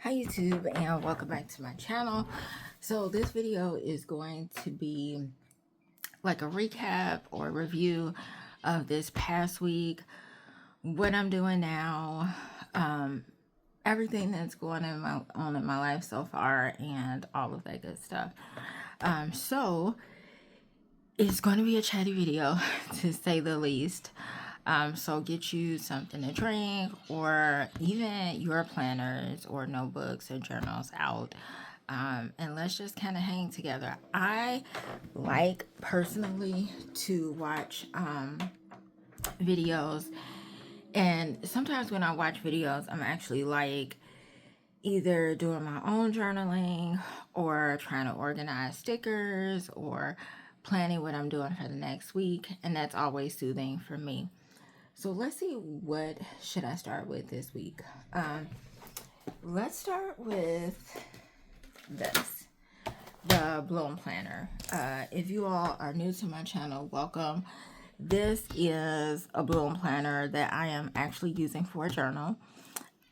Hi YouTube, and welcome back to my channel. So this video is going to be like a recap or review of this past week, what I'm doing now, everything that's going on in my life so far, and all of that good stuff. So it's going to be a chatty video to say the least. So get you something to drink, or even your planners or notebooks or journals out. And let's just kind of hang together. I like personally to watch videos, and sometimes when I watch videos, I'm actually like either doing my own journaling or trying to organize stickers or planning what I'm doing for the next week, and that's always soothing for me. So let's see, what should I start with this week? Let's start with this, the Bloom Planner. If you all are new to my channel, welcome. This is a Bloom Planner that I am actually using for a journal.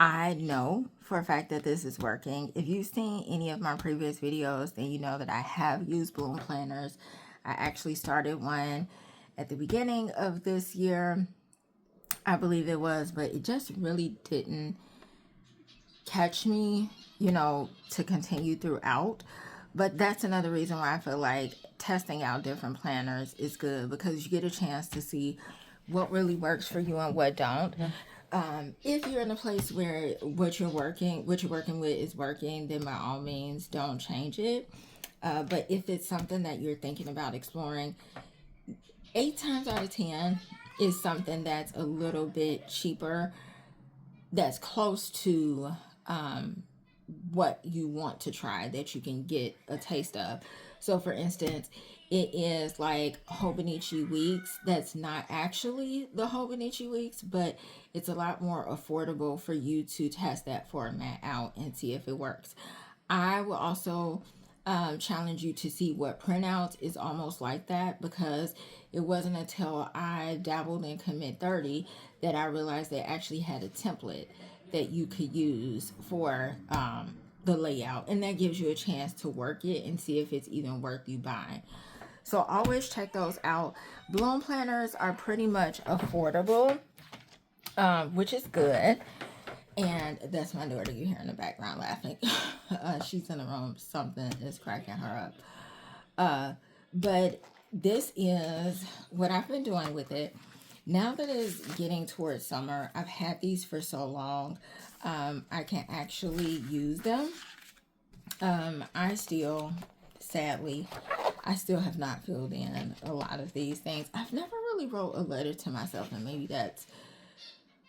I know for a fact that this is working. If you've seen any of my previous videos, then you know that I have used Bloom Planners. I actually started one at the beginning of this year, I believe it was, but it just really didn't catch me, to continue throughout. But that's another reason why I feel like testing out different planners is good, because you get a chance to see what really works for you and what don't. If you're in a place where what you're working with is working, then by all means don't change it. But if it's something that you're thinking about exploring, 8 times out of 10 is something that's a little bit cheaper, that's close to what you want to try, that you can get a taste of. So for instance, it is like Hobonichi Weeks. That's not actually the Hobonichi Weeks, but it's a lot more affordable for you to test that format out and see if it works. I will also challenge you to see what printouts is almost like that, because it wasn't until I dabbled in Commit30 that I realized they actually had a template that you could use for the layout, and that gives you a chance to work it and see if it's even worth you buying. So always check those out. Bloom planners are pretty much affordable, which is good. And that's my daughter you hear in the background laughing. She's in the room. Something is cracking her up. But this is what I've been doing with it. Now that it's getting towards summer, I've had these for so long, I can actually use them. Sadly, I still have not filled in a lot of these things. I've never really wrote a letter to myself, and maybe that's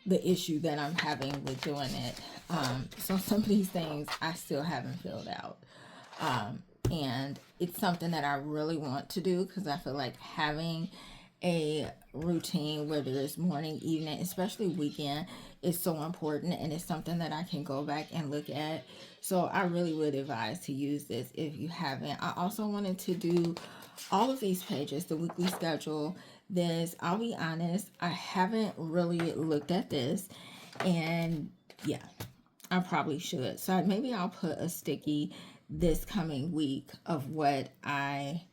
the issue that I'm having with doing it. So some of these things I still haven't filled out. And it's something that I really want to do, because I feel like having a routine, whether it's morning, evening, especially weekend, is so important, and it's something that I can go back and look at. So I really would advise to use this if you haven't. I also wanted to do all of these pages, the weekly schedule. This, I'll be honest, I haven't really looked at this, and yeah, I probably should. So maybe I'll put a sticky this coming week of what I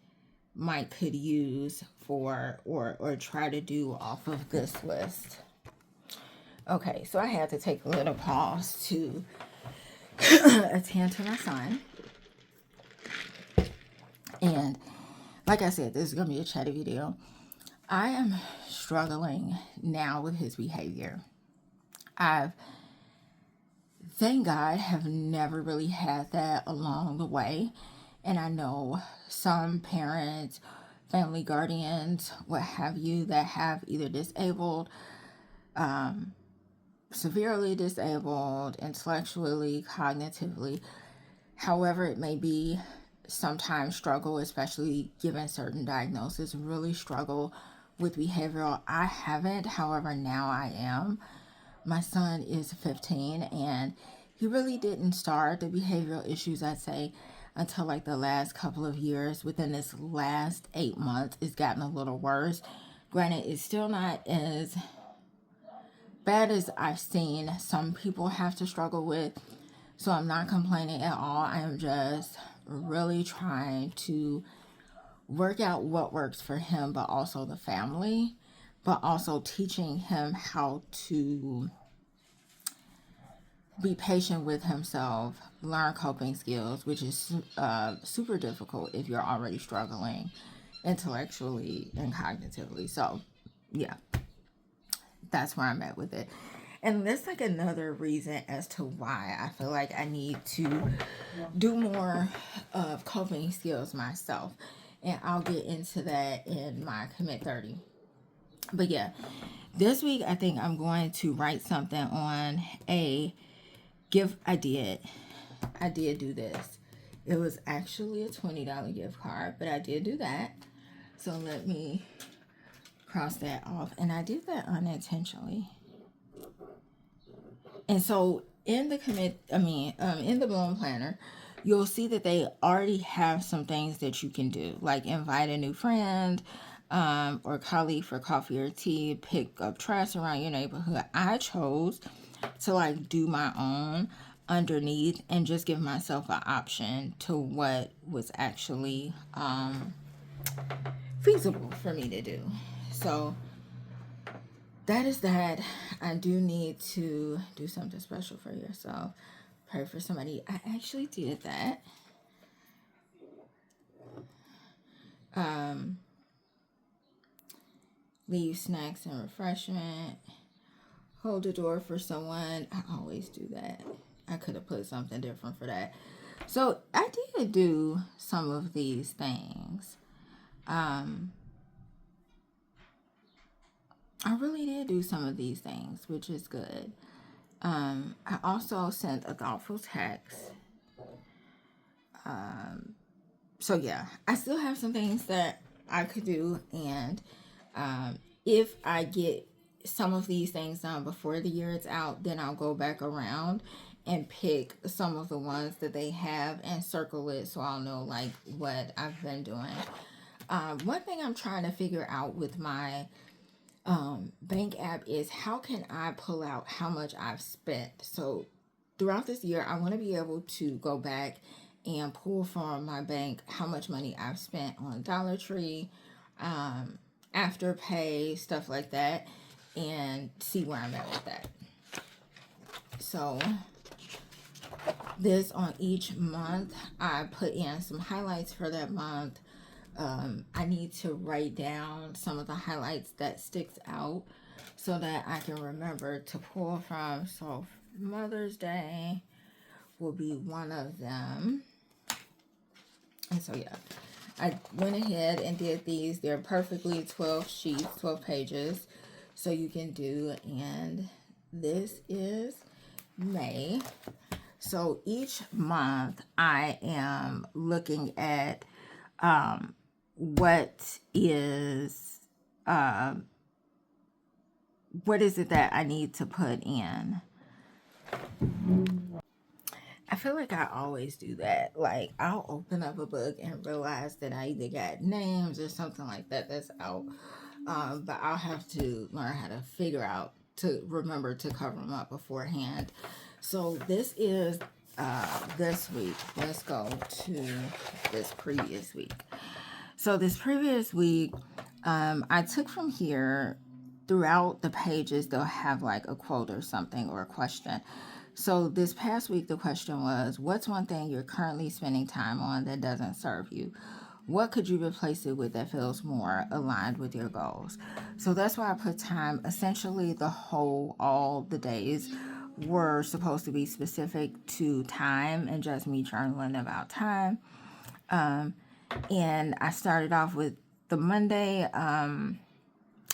could use for, or try to do off of this list. Okay, so I had to take a little pause to attend to my son. And like I said, this is going to be a chatty video. I am struggling now with his behavior. Thank God, have never really had that along the way. And I know some parents, family guardians, what have you, that have either disabled, severely disabled, intellectually, cognitively, however it may be, sometimes struggle, especially given certain diagnoses, really struggle with behavioral. I haven't, however, now I am. My son is 15, and he really didn't start the behavioral issues, I'd say, until like the last couple of years. Within this last 8 months, it's gotten a little worse. Granted, it's still not as bad as I've seen some people have to struggle with, So I'm not complaining at all. I am just really trying to work out what works for him, but also the family, but also teaching him how to be patient with himself, learn coping skills, which is super difficult if you're already struggling intellectually and cognitively. So, yeah, that's where I'm at with it. And that's like another reason as to why I feel like I need to do more of coping skills myself. And I'll get into that in my Commit 30. But yeah, this week I think I'm going to write something on a gift. I did do this. It was actually a $20 gift card, but I did do that. So let me cross that off. And I did that unintentionally. And so in the in the Bloom Planner, you'll see that they already have some things that you can do, like invite a new friend or colleague for coffee or tea, pick up trash around your neighborhood. I chose to like do my own underneath and just give myself an option to what was actually feasible for me to do. So that is that. I do need to do something special for yourself. Pray for somebody. I actually did that. Leave snacks and refreshment. Hold the door for someone. I always do that. I could have put something different for that. So I did do some of these things. I really did do some of these things, which is good. I also sent a thoughtful text. So yeah, I still have some things that I could do, and if I get some of these things done before the year is out, then I'll go back around and pick some of the ones that they have and circle it so I'll know like what I've been doing. One thing I'm trying to figure out with my bank app is how can I pull out how much I've spent. So throughout this year, I want to be able to go back and pull from my bank how much money I've spent on Dollar Tree, Afterpay, stuff like that, and see where I'm at with that. So this on each month, I put in some highlights for that month. I need to write down some of the highlights that sticks out so that I can remember to pull from. So Mother's Day will be one of them. And so yeah, I went ahead and did these. They're perfectly 12 sheets, 12 pages. So you can do, and this is May. So each month I am looking at what is it that I need to put in. I feel like I always do that. Like I'll open up a book and realize that I either got names or something like that that's out. But I'll have to learn how to figure out to remember to cover them up beforehand. So this is this week. Let's go to this previous week. So this previous week, I took from here. Throughout the pages, they'll have like a quote or something or a question. So this past week, the question was, what's one thing you're currently spending time on that doesn't serve you? What could you replace it with that feels more aligned with your goals? So that's why I put time. Essentially, all the days were supposed to be specific to time and just me journaling about time. And I started off with the Monday.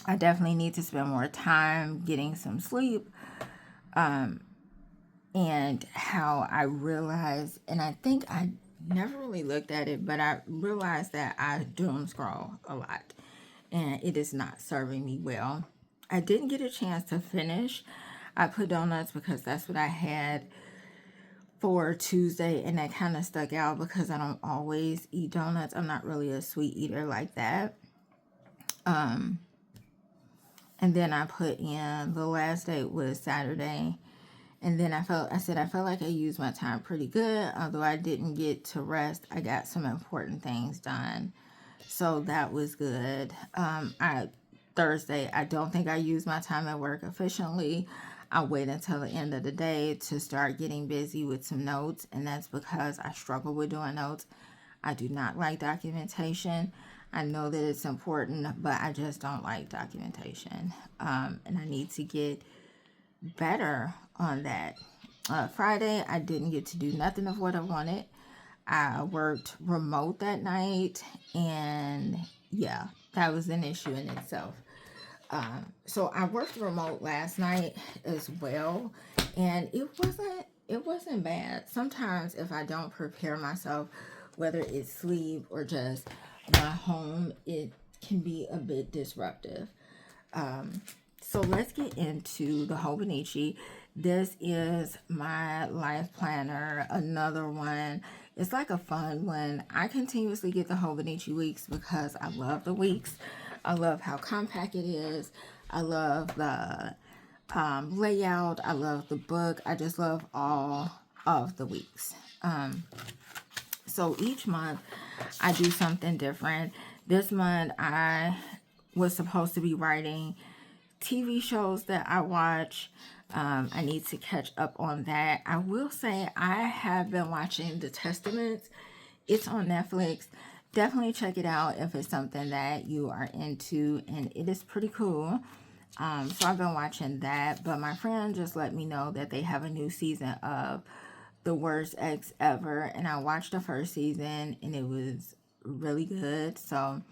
I definitely need to spend more time getting some sleep. And how I realized, and I think I never really looked at it, but I realized that I doom scroll a lot and it is not serving me well. I didn't get a chance to finish. I put donuts because that's what I had for Tuesday, and that kind of stuck out because I don't always eat donuts. I'm not really a sweet eater like that. And then I put in the last day was Saturday, And then I felt like I used my time pretty good. Although I didn't get to rest, I got some important things done. So that was good. Thursday, I don't think I used my time at work efficiently. I wait until the end of the day to start getting busy with some notes, and that's because I struggle with doing notes. I do not like documentation. I know that it's important, but I just don't like documentation. And I need to get better on that. Friday, I didn't get to do nothing of what I wanted. I worked remote that night, and yeah, that was an issue in itself. So I worked remote last night as well, and it wasn't bad. Sometimes if I don't prepare myself, whether it's sleep or just my home, it can be a bit disruptive. So let's get into the Hobonichi. This is my life planner, another one. It's like a fun one. I continuously get the Hobonichi weeks because I love the weeks. I love how compact it is. I love the layout. I love the book. I just love all of the weeks. So each month I do something different. This month I was supposed to be writing TV shows that I watch. I need to catch up on that. I will say I have been watching The Testaments. It's on Netflix. Definitely check it out if it's something that you are into, and it is pretty cool. So I've been watching that, but my friend just let me know that they have a new season of The Worst Ex Ever, and I watched the first season and it was really good. So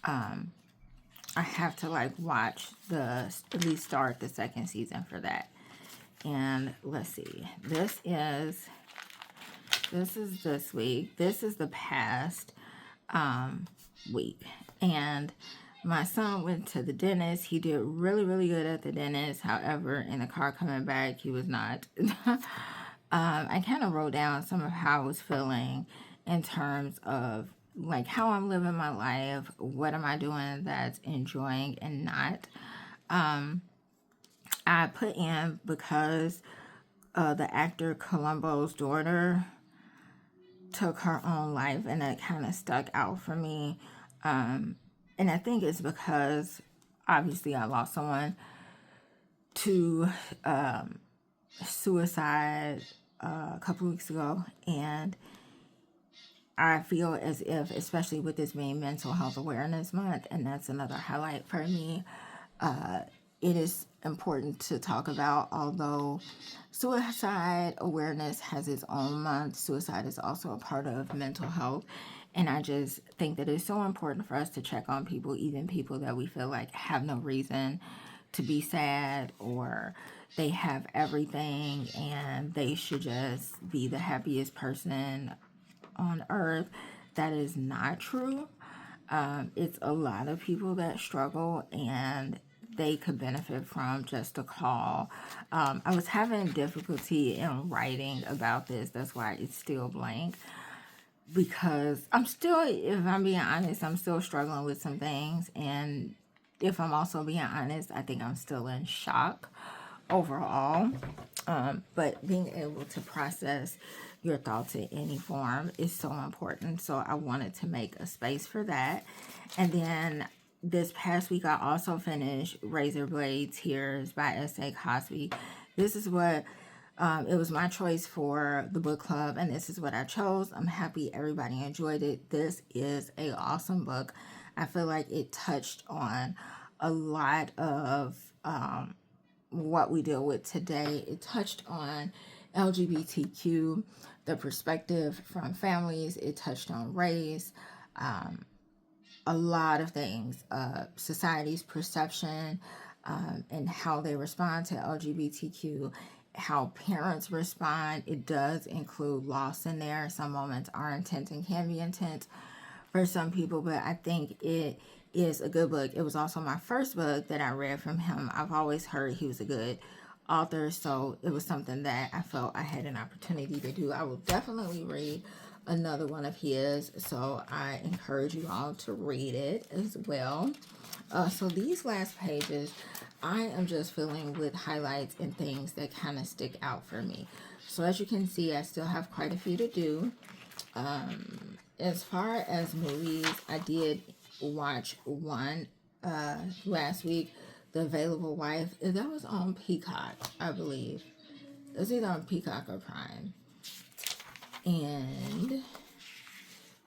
I have to watch at least start the second season for that. And let's see, this is this week. This is the past week. And my son went to the dentist. He did really, really good at the dentist. However, in the car coming back, he was not. I kind of wrote down some of how I was feeling in terms of how I'm living my life. What am I doing that's enjoying and not? I put in because the actor Columbo's daughter took her own life, and that kind of stuck out for me. And I think it's because obviously I lost someone to suicide a couple weeks ago, and I feel as if, especially with this being Mental Health Awareness Month, and that's another highlight for me, it is important to talk about. Although suicide awareness has its own month, suicide is also a part of mental health. And I just think that it's so important for us to check on people, even people that we feel like have no reason to be sad, or they have everything and they should just be the happiest person on earth. That is not true. It's a lot of people that struggle, and they could benefit from just a call. I was having difficulty in writing about this. That's why it's still blank. Because I'm still, if I'm being honest, I'm still struggling with some things. And if I'm also being honest, I think I'm still in shock overall. But being able to process your thoughts in any form is so important. So I wanted to make a space for that. And then this past week, I also finished Razor Blade Tears by S.A. Cosby. This is what it was my choice for the book club, and this is what I chose. I'm happy everybody enjoyed it. This is an awesome book. I feel like it touched on a lot of what we deal with today. It touched on LGBTQ, the perspective from families. It touched on race, a lot of things, society's perception, and how they respond to LGBTQ, how parents respond. It does include loss in there. Some moments are intense and can be intense for some people, but I think it is a good book. It was also my first book that I read from him. I've always heard he was a good author, so it was something that I felt I had an opportunity to do. I will definitely read another one of his, so I encourage you all to read it as well. So these last pages I am just filling with highlights and things that kind of stick out for me. So as you can see, I still have quite a few to do. As far as movies, I did watch one last week, The Available Wife. That was on Peacock, I believe. It was either on Peacock or Prime. And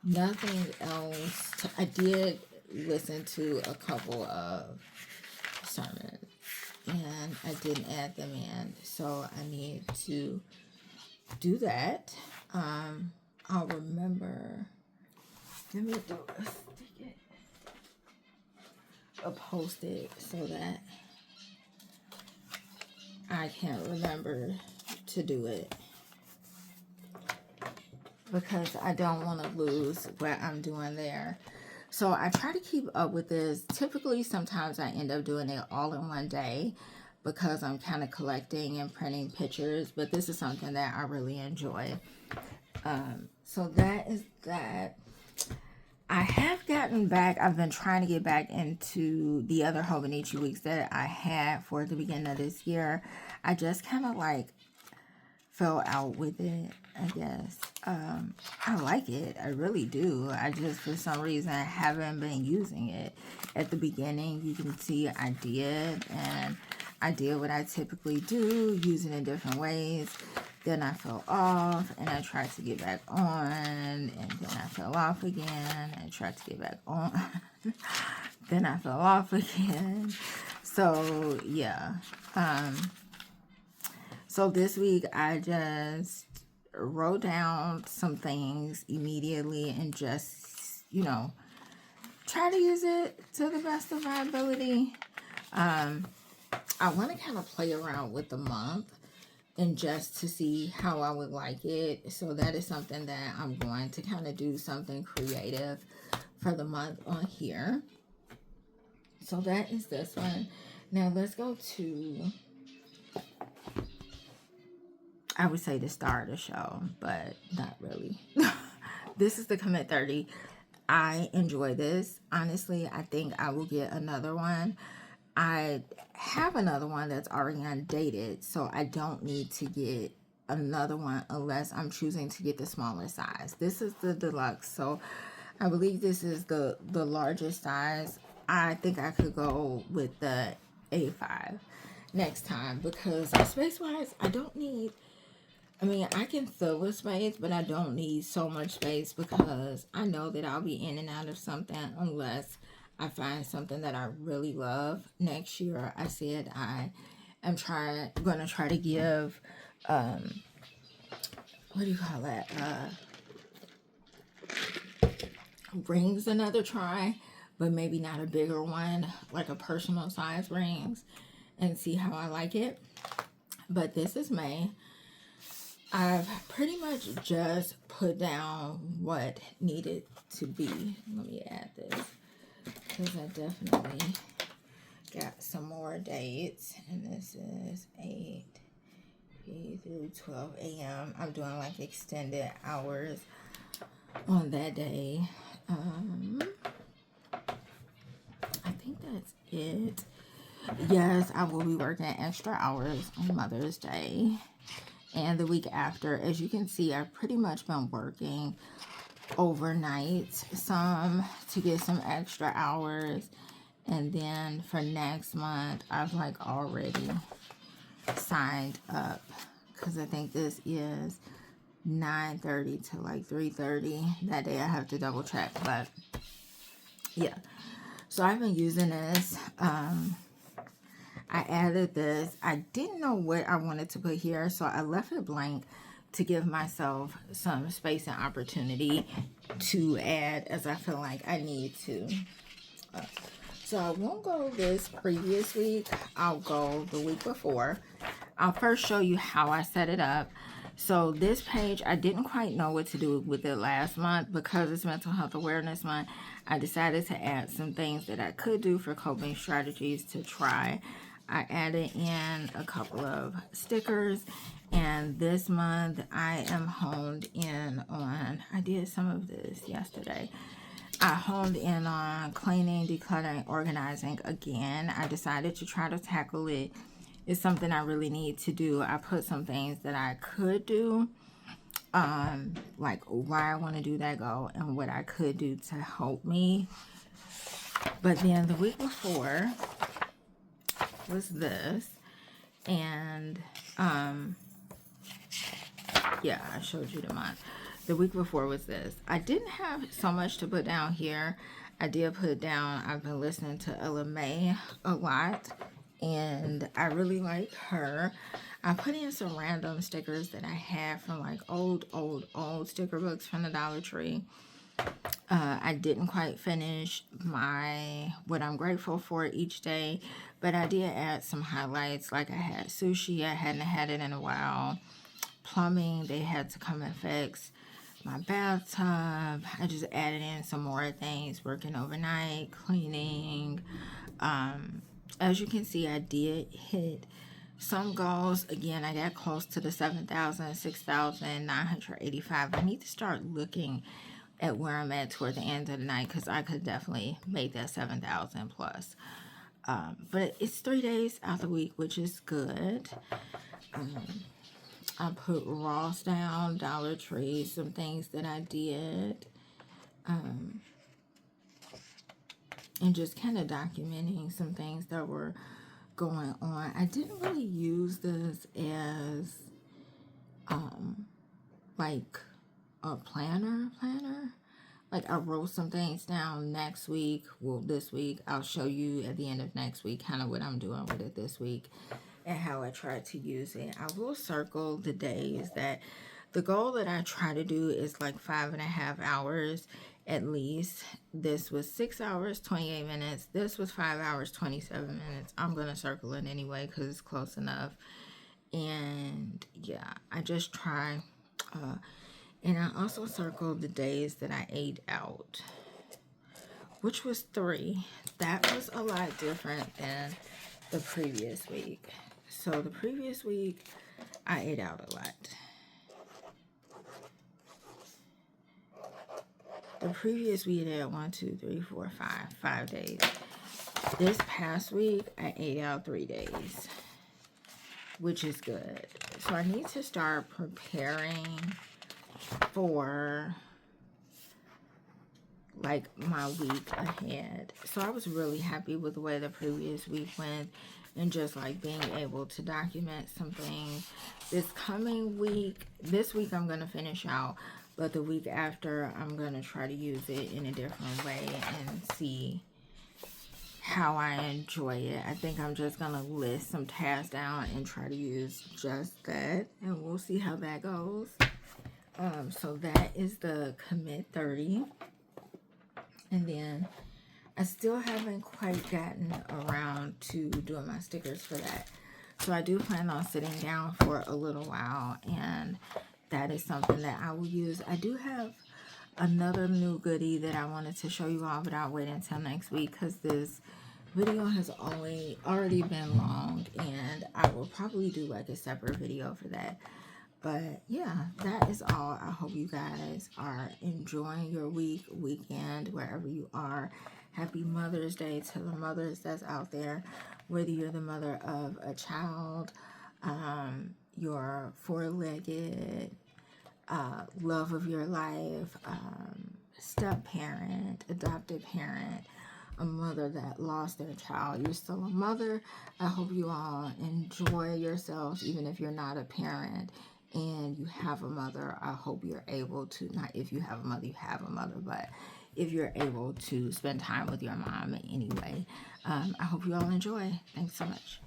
nothing else. I did listen to a couple of sermons, and I didn't add them in, so I need to do that. I'll remember. Let me do a stick it, a post-it, so that I can remember to do it, because I don't want to lose what I'm doing there. So I try to keep up with this. Typically, sometimes I end up doing it all in one day because I'm kind of collecting and printing pictures, but this is something that I really enjoy. So that is that. I have gotten back, I've been trying to get back into the other Hobonichi weeks that I had for the beginning of this year. I just kind of like fell out with it, I guess. I like it, I really do. I just, for some reason, haven't been using it. At the beginning, you can see I did, and I did what I typically do, use it in different ways. Then I fell off, and I tried to get back on, and then I fell off again, and tried to get back on. Then I fell off again. So, yeah. So this week, I just wrote down some things immediately and just, you know, try to use it to the best of my ability. I want to kind of play around with the month and just to see how I would like it. So that is something that I'm going to kind of do something creative for the month on here. So that is this one. Now let's go to, I would say, the star of the show, but not really. This is the Commit30. I enjoy this. Honestly, I think I will get another one. I have another one that's already undated, so I don't need to get another one unless I'm choosing to get the smaller size. This is the deluxe, so I believe this is the largest size. I think I could go with the A5 next time, because space-wise, I don't need, I mean, I can fill with space, but I don't need so much space because I know that I'll be in and out of something unless I find something that I really love. Next year, I said I am going to try to give, what do you call that? Rings another try, but maybe not a bigger one, like a personal size rings, and see how I like it. But this is May. I've pretty much just put down what needed to be. Let me add this, because I definitely got some more dates. And this is 8 p through 12 a.m. I'm doing like extended hours on that day. I think that's it. Yes, I will be working extra hours on Mother's Day and the week after. As you can see, I've pretty much been working overnight some to get some extra hours, and then for next month I've like already signed up, because I think this is 9:30 to like 3:30 that day. I have to double check, but yeah. So I've been using this. I added this. I didn't know what I wanted to put here, so I left it blank to give myself some space and opportunity to add as I feel like I need to. So I won't go this previous week. I'll go the week before. I'll first show you how I set it up. So this page, I didn't quite know what to do with it last month because it's Mental Health Awareness Month. I decided to add some things that I could do for coping strategies to try. I added in a couple of stickers, and this month I am honed in on, I did some of this yesterday. I honed in on cleaning, decluttering, organizing again. I decided to try to tackle it. It's something I really need to do. I put some things that I could do, like why I want to do that goal and what I could do to help me. But then the week before was this, and yeah, I showed you the month. The week before was this. I didn't have so much to put down here. I did put down, I've been listening to Ella May a lot, and I really like her. I put in some random stickers that I had from like old sticker books from the Dollar Tree. I didn't quite finish what I'm grateful for each day, but I did add some highlights. Like I had sushi, I hadn't had it in a while. Plumbing, they had to come and fix my bathtub. I just added in some more things, working overnight, cleaning. As you can see, I did hit some goals. Again, I got close to the 7,000, 6,985. I need to start looking at where I'm at toward the end of the night, because I could definitely make that 7,000 plus. But it's 3 days out of the week, which is good. I put Ross down, Dollar Tree, some things that I did. And just kind of documenting some things that were going on. I didn't really use this as like a planner. Like I wrote some things down next week. Well, this week I'll show you at the end of next week kind of what I'm doing with it this week and how I try to use it. I will circle the days that the goal that I try to do is like 5.5 hours at least. This was 6 hours, 28 minutes. This was 5 hours, 27 minutes. I'm going to circle it anyway because it's close enough. And yeah, I just try. And I also circled the days that I ate out, which was 3. That was a lot different than the previous week. So the previous week, I ate out a lot. The previous week, I had 1, 2, 3, 4, 5 days. This past week, I ate out 3 days, which is good. So I need to start preparing for like my week ahead. So I was really happy with the way the previous week went, and just like being able to document some things. This coming week, this week I'm going to finish out, but the week after I'm going to try to use it in a different way and see how I enjoy it. I think I'm just going to list some tasks down and try to use just that, and we'll see how that goes. So that is the Commit30. And then I still haven't quite gotten around to doing my stickers for that. So I do plan on sitting down for a little while, and that is something that I will use. I do have another new goodie that I wanted to show you all, but I'll wait until next week because this video has already been long, and I will probably do like a separate video for that. But yeah, that is all. I hope you guys are enjoying your weekend, wherever you are. Happy Mother's Day to the mothers that's out there, whether you're the mother of a child, your four-legged, love of your life, step-parent, adopted parent, a mother that lost their child. You're still a mother. I hope you all enjoy yourselves, even if you're not a parent and you have a mother. I hope you're able to, not if you have a mother, you have a mother, but if you're able to spend time with your mom in any way. I hope you all enjoy. Thanks so much.